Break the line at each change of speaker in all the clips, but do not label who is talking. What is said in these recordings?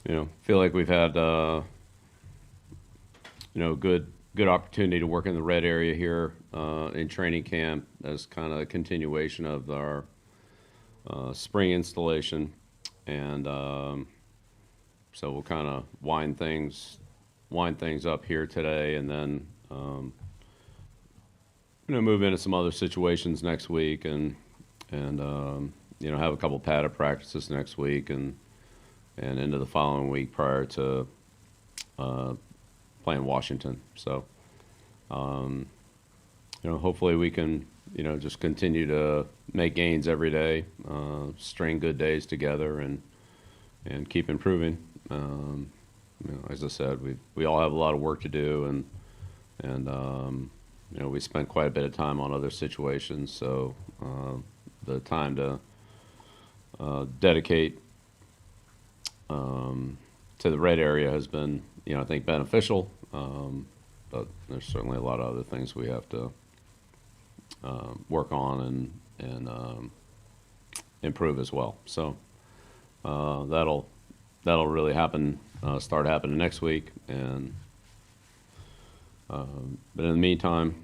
feel like we've had good opportunity to work in the red area here in training camp as kind of a continuation of our spring installation, and so we'll kind of wind things up here today, and then move into some other situations next week, and have a couple padded practices next week, and into the following week prior to playing Washington. So, hopefully we can, just continue to make gains every day, string good days together, and keep improving. As I said, we all have a lot of work to do, and we spent quite a bit of time on other situations. So the time to dedicate to the red area has been, I think, beneficial. But there's certainly a lot of other things we have to work on and improve as well. So that'll really start happening next week. And but in the meantime,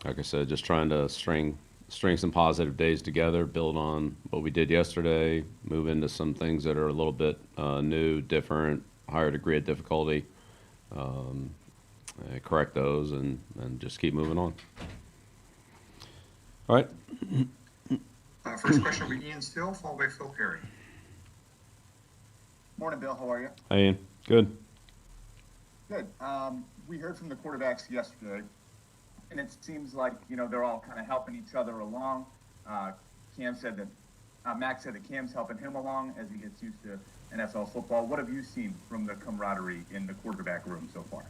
like I said, just trying to string some positive days together, build on what we did yesterday, move into some things that are a little bit new, different, higher degree of difficulty, correct those, and just keep moving on. All right.
First question will be Ian Still, followed by Phil Perry.
Morning, Bill. How are you?
Hey, Ian. Good.
Good. We heard from the quarterbacks yesterday, and it seems like, they're all kind of helping each other along. Max said that Cam's helping him along as he gets used to NFL football. What have you seen from the camaraderie in the quarterback room so far?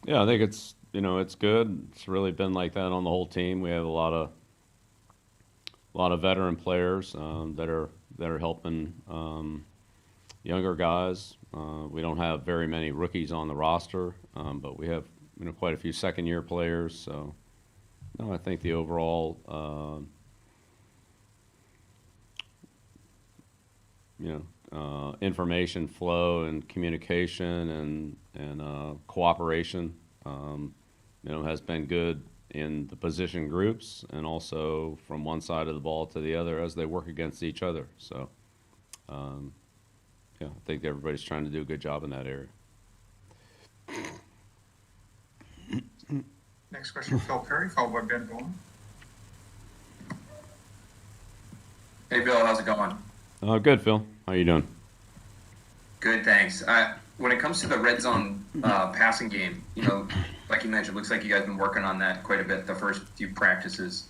Yeah, I think it's good. It's really been like that on the whole team. We have a lot of veteran players that are helping younger guys. We don't have very many rookies on the roster, but we have quite a few second-year players. So, I think the overall information flow and communication and cooperation has been good in the position groups, and also from one side of the ball to the other as they work against each other. So, I think everybody's trying to do a good job in that area.
Next question, Phil Perry, followed by Ben Bowman.
Hey, Bill, how's it going?
Good, Phil. How you doing?
Good, thanks. When it comes to the red zone passing game, like you mentioned, looks like you guys have been working on that quite a bit the first few practices.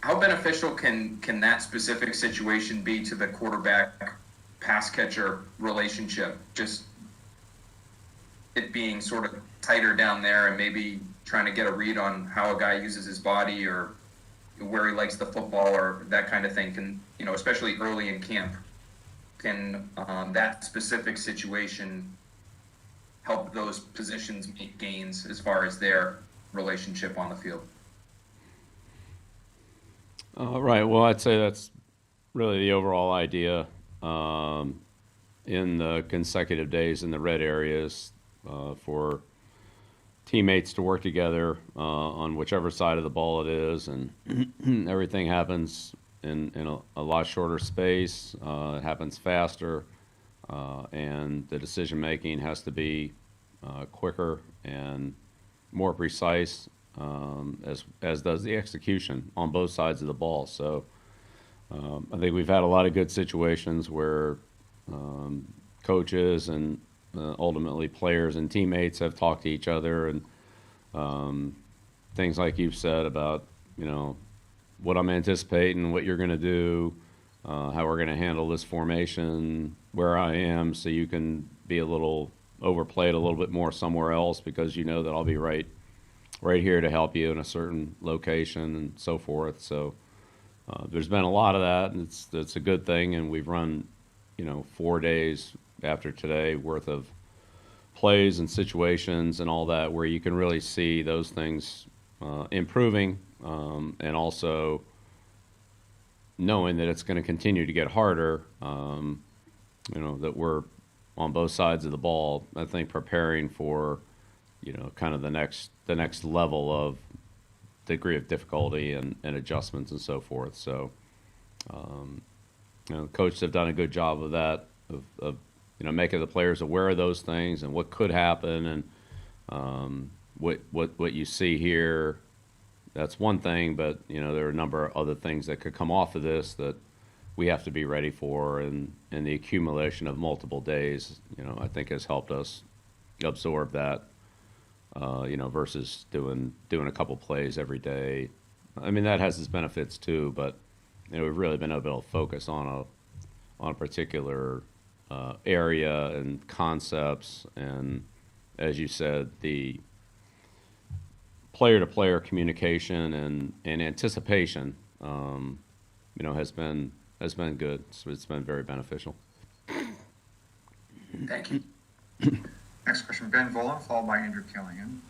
How beneficial can that specific situation be to the quarterback pass catcher relationship? Just it being sort of tighter down there and maybe trying to get a read on how a guy uses his body or where he likes the football or that kind of thing. Can, especially early in camp, can that specific situation help those positions make gains as far as their relationship on the field?
Right. Well, I'd say that's really the overall idea in the consecutive days in the red areas for teammates to work together on whichever side of the ball it is, and everything happens in a lot shorter space. It happens faster, and the decision making has to be quicker and more precise, as does the execution on both sides of the ball. So I think we've had a lot of good situations where coaches and ultimately players and teammates have talked to each other, and things like you've said about what I'm anticipating, what you're going to do, how we're going to handle this formation, where I am, so you can be a little overplayed a little bit more somewhere else because that I'll be right here to help you in a certain location and so forth. So there's been a lot of that, and it's a good thing. And we've run 4 days after today worth of plays and situations and all that where you can really see those things improving, and also knowing that it's going to continue to get harder that we're on both sides of the ball. I think preparing for, kind of the next level of degree of difficulty and adjustments and so forth. So, coaches have done a good job of that, of making the players aware of those things and what could happen, and what you see here. That's one thing, but there are a number of other things that could come off of this that we have to be ready for, and the accumulation of multiple days, I think has helped us absorb that, versus doing a couple plays every day. I mean, that has its benefits too, but we've really been able to focus on a particular area and concepts, and as you said, the player-to-player communication and anticipation, has been good. So it's been very beneficial.
Thank you.
Next question, Ben Volen, followed by Andrew Callahan.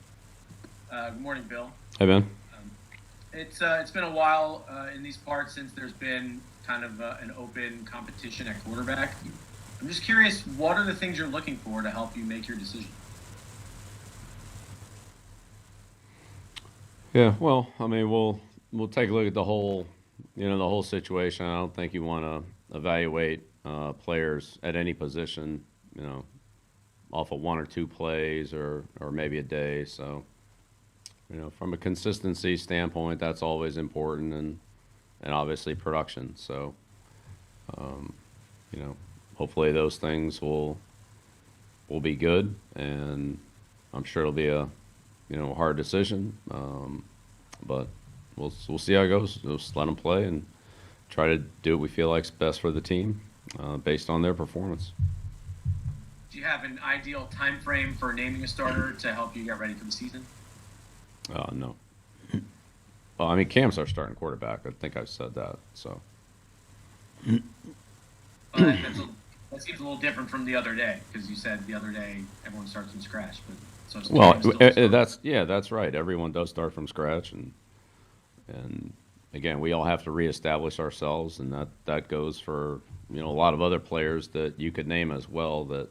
Good morning, Bill.
Hey, Ben.
It's been a while in these parts since there's been kind of an open competition at quarterback. I'm just curious, what are the things you're looking for to help you make your decision?
Yeah, well, I mean, we'll take a look at the whole situation. I don't think you want to evaluate players at any position, off of one or two plays or maybe a day. So, from a consistency standpoint, that's always important, and obviously production. So, hopefully those things will be good, and I'm sure it'll be a hard decision, but we'll see how it goes. Just let them play and try to do what we feel like's best for the team, based on their performance.
Do you have an ideal time frame for naming a starter to help you get ready for the season?
No. Well, I mean, Cam's our starting quarterback. I think I've said that. So.
That seems a little different from the other day, because you said the other day everyone starts from scratch. But so it's
Well,
still a starter.
that's right. Everyone does start from scratch, and again, we all have to reestablish ourselves, and that goes for a lot of other players that you could name as well. That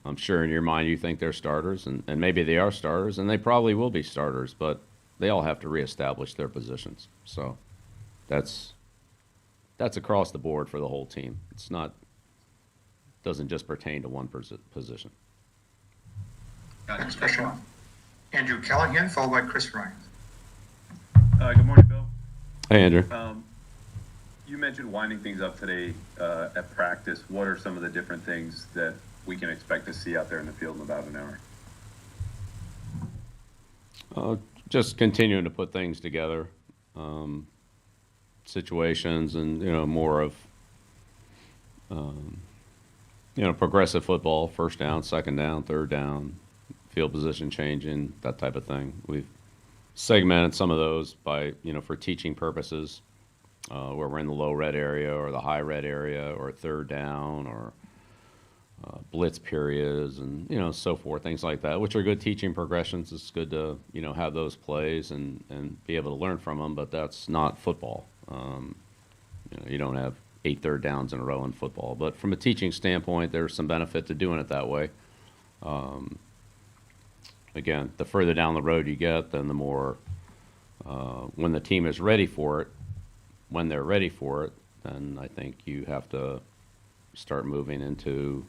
I'm sure in your mind you think they're starters, and maybe they are starters, and they probably will be starters, but they all have to reestablish their positions. So that's across the board for the whole team. Doesn't just pertain to one position.
Next question, Andrew Callahan, followed by Chris Ryan.
Good morning, Bill.
Hey, Andrew.
You mentioned winding things up today at practice. What are some of the different things that we can expect to see out there in the field in about an hour?
Just continuing to put things together, situations, and more of progressive football, first down, second down, third down, field position changing, that type of thing. We've segmented some of those by for teaching purposes, where we're in the low red area or the high red area, or third down, or blitz periods, and so forth, things like that, which are good teaching progressions. It's good to have those plays and be able to learn from them, but that's not football. You don't have 8 third downs in a row in football, but from a teaching standpoint, there's some benefit to doing it that way. Again, the further down the road you get, then the more, when the team is ready for it, when they're ready for it, then I think you have to start moving into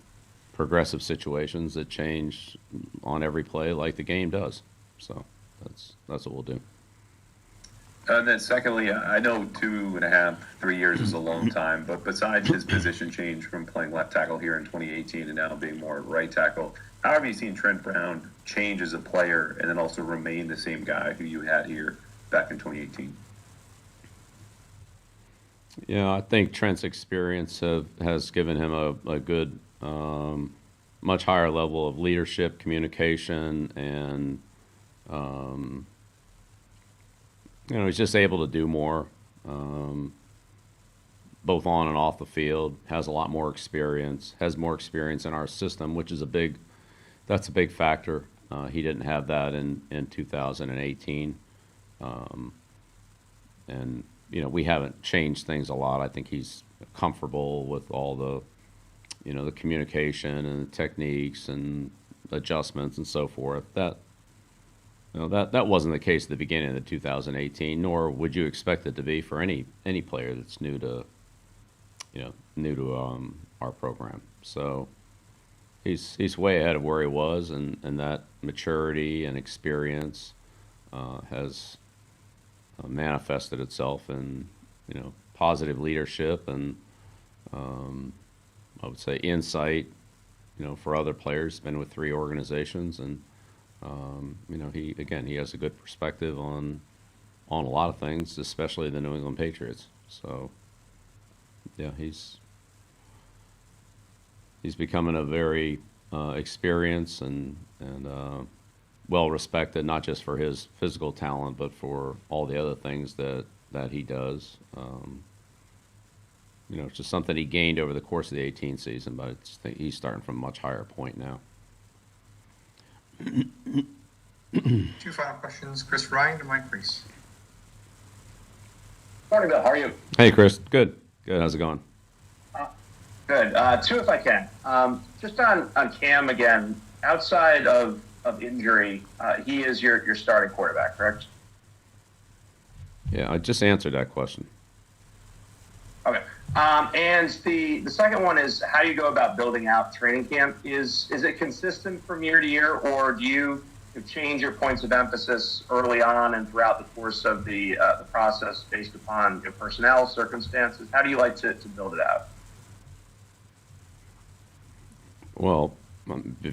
progressive situations that change on every play like the game does. So that's what we'll do.
And then secondly, I know 2.5, 3 years is a long time, but besides his position change from playing left tackle here in 2018 and now being more right tackle, how have you seen Trent Brown change as a player and then also remain the same guy who you had here back in 2018?
Yeah, I think Trent's experience has given him a good, much higher level of leadership, communication, and he's just able to do more, both on and off the field. Has a lot more experience. Has more experience in our system, which is that's a big factor. He didn't have that in 2018, and we haven't changed things a lot. I think he's comfortable with all the communication and the techniques and adjustments and so forth. That wasn't the case at the beginning of the 2018, nor would you expect it to be for any player that's new to our program. So he's way ahead of where he was, and that maturity and experience has manifested itself in positive leadership and I would say insight for other players. Been with 3 organizations, and he has a good perspective on a lot of things, especially the New England Patriots. So yeah, he's becoming a very experienced and well respected, not just for his physical talent, but for all the other things that he does. It's just something he gained over the course of the 18 season, but he's starting from a much higher point now.
2 final questions, Chris Ryan and Mike Reese.
Morning, Bill. How are you?
Hey, Chris. Good. How's it going?
Good. 2, if I can. Just on Cam again. Outside of injury, he is your starting quarterback, correct?
Yeah, I just answered that question.
Okay. And the second one is how you go about building out training camp. Is it consistent from year to year, or do you change your points of emphasis early on and throughout the course of the process based upon your personnel circumstances? How do you like to build it out?
Well,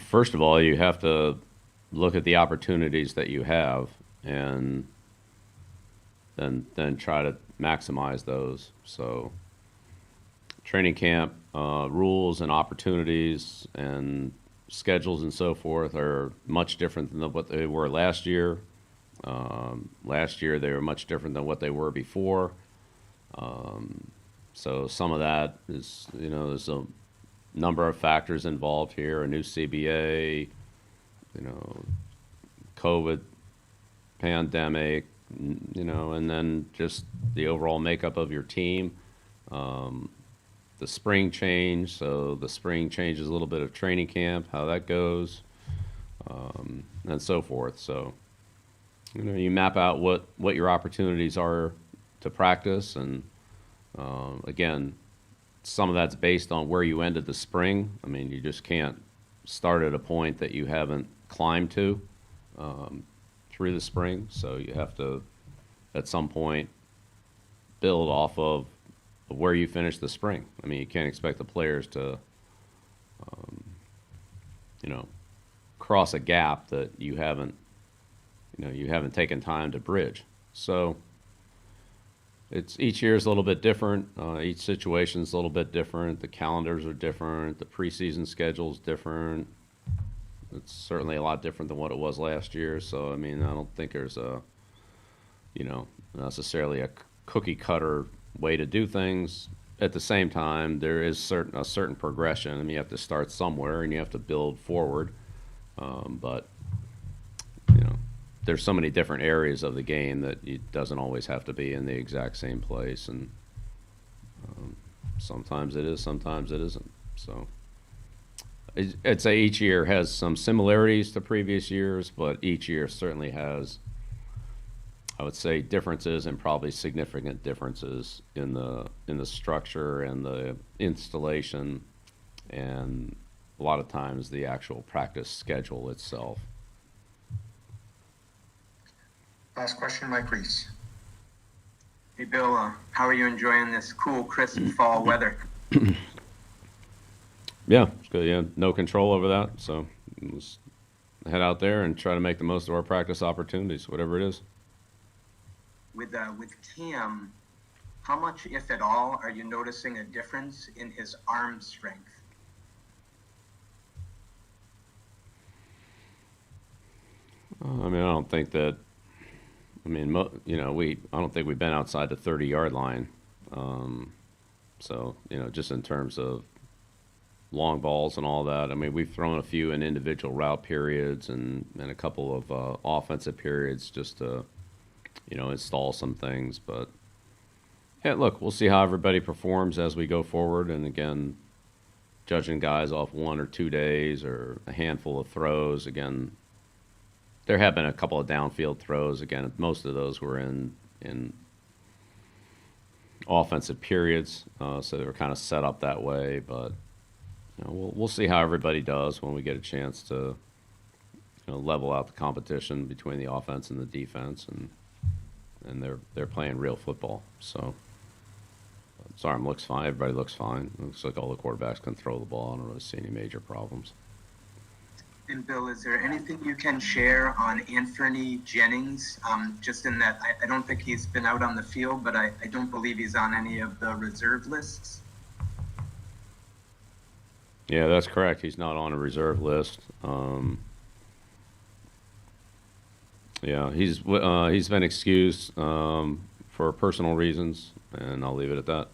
first of all, you have to look at the opportunities that you have and then try to maximize those. So training camp rules and opportunities and schedules and so forth are much different than what they were last year. Last year they were much different than what they were before. So some of that is, there's a number of factors involved here, a new CBA, COVID pandemic, and then just the overall makeup of your team. The spring change, so the spring changes a little bit of training camp, how that goes, and so forth. So, you map out what your opportunities are to practice, and again, some of that's based on where you ended the spring. I mean, you just can't start at a point that you haven't climbed to through the spring, so you have to, at some point, build off of where you finish the spring. I mean, you can't expect the players to, cross a gap that you haven't taken time to bridge. So each year is a little bit different. Each situation is a little bit different. The calendars are different. The preseason schedule is different. It's certainly a lot different than what it was last year. So, I mean, I don't think there's necessarily a cookie cutter way to do things. At the same time, there is a certain progression. I mean, you have to start somewhere and you have to build forward. But there's so many different areas of the game that it doesn't always have to be in the exact same place, and sometimes it is, sometimes it isn't. So I'd say each year has some similarities to previous years, but each year certainly has, I would say, differences and probably significant differences in the structure and the installation, and a lot of times the actual practice schedule itself.
Last question, Mike Reese.
Hey, Bill, how are you enjoying this cool, crisp fall weather?
Yeah, it's good. Yeah, no control over that. So let's head out there and try to make the most of our practice opportunities, whatever it is.
With Cam, how much, if at all, are you noticing a difference in his arm strength?
I mean, I don't think that. I mean, I don't think we've been outside the 30-yard line. So, just in terms of long balls and all that. I mean, we've thrown a few in individual route periods and a couple of offensive periods just to, install some things. But, yeah, look, we'll see how everybody performs as we go forward. And, again, judging guys off 1 or 2 days or a handful of throws. Again, there have been a couple of downfield throws. Again, most of those were in offensive periods, so they were kind of set up that way. But we'll see how everybody does when we get a chance to level out the competition between the offense and the defense, and they're playing real football. So his arm looks fine. Everybody looks fine. It looks like all the quarterbacks can throw the ball. I don't really see any major problems.
And Bill, is there anything you can share on Anthony Jennings? Just in that I don't think he's been out on the field, but I don't believe he's on any of the reserve lists.
Yeah, that's correct. He's not on a reserve list. Yeah, he's been excused for personal reasons, and I'll leave it at that.